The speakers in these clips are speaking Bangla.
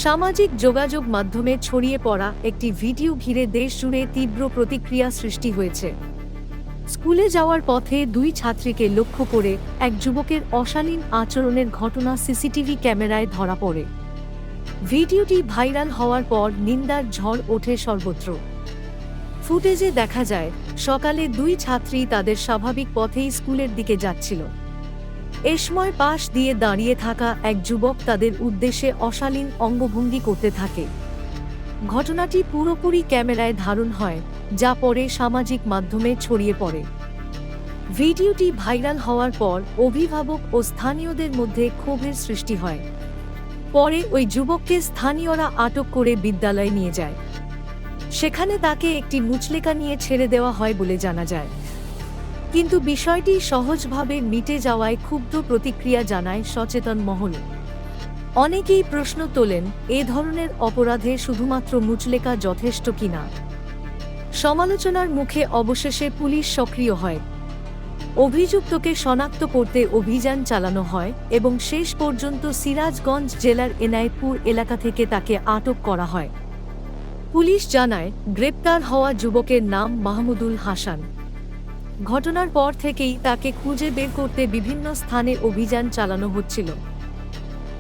সামাজিক যোগাযোগ মাধ্যমে ছড়িয়ে পড়া একটি ভিডিও ঘিরে দেশ জুড়ে তীব্র প্রতিক্রিয়া সৃষ্টি হয়েছে। স্কুলে যাওয়ার পথে দুই ছাত্রীকে লক্ষ্য করে এক যুবকের অশালীন আচরণের ঘটনা সিসিটিভি ক্যামেরায় ধরা পড়ে। ভিডিওটি ভাইরাল হওয়ার পর নিন্দার ঝড় ওঠে সর্বত্র। ফুটেজে দেখা যায়, সকালে দুই ছাত্রী তাদের স্বাভাবিক পথেই স্কুলের দিকে যাচ্ছিল। এ সময় পাশ দিয়ে দাঁড়িয়ে থাকা এক যুবক তাদের উদ্দেশ্যে অশালীন অঙ্গভঙ্গি করতে থাকে। ঘটনাটি পুরোপুরি ক্যামেরায় ধারণ হয়, যা পরে সামাজিক মাধ্যমে ছড়িয়ে পড়ে। ভিডিওটি ভাইরাল হওয়ার পর অভিভাবক ও স্থানীয়দের মধ্যে ক্ষোভের সৃষ্টি হয়। পরে ওই যুবককে স্থানীয়রা আটক করে বিদ্যালয়ে নিয়ে যায়। সেখানে তাকে একটি মুচলেকা নিয়ে ছেড়ে দেওয়া হয় বলে জানা যায়। কিন্তু বিষয়টি সহজভাবে মিটে যাওয়ায় ক্ষুব্ধ প্রতিক্রিয়া জানায় সচেতন মহল। অনেকেই প্রশ্ন তোলেন, এ ধরনের অপরাধে শুধুমাত্র মুচলেকা যথেষ্ট কিনা। সমালোচনার মুখে অবশেষে পুলিশ সক্রিয় হয়। অভিযুক্তকে শনাক্ত করতে অভিযান চালানো হয় এবং শেষ পর্যন্ত সিরাজগঞ্জ জেলার এনায়েতপুর এলাকা থেকে তাকে আটক করা হয়। পুলিশ জানায়, গ্রেপ্তার হওয়া যুবকের নাম মাহমুদুল হাসান। ঘটনার পর থেকেই তাকে খুঁজে বের করতে বিভিন্ন স্থানে অভিযান চালানো হচ্ছিল।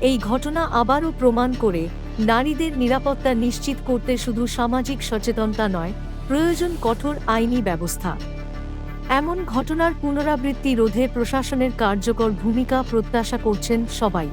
এই ঘটনা আবারও প্রমাণ করে, নারীদের নিরাপত্তা নিশ্চিত করতে শুধু সামাজিক সচেতনতা নয়, প্রয়োজন কঠোর আইনি ব্যবস্থা। এমন ঘটনার পুনরাবৃত্তি রোধে প্রশাসনের কার্যকর ভূমিকা প্রত্যাশা করছেন সবাই।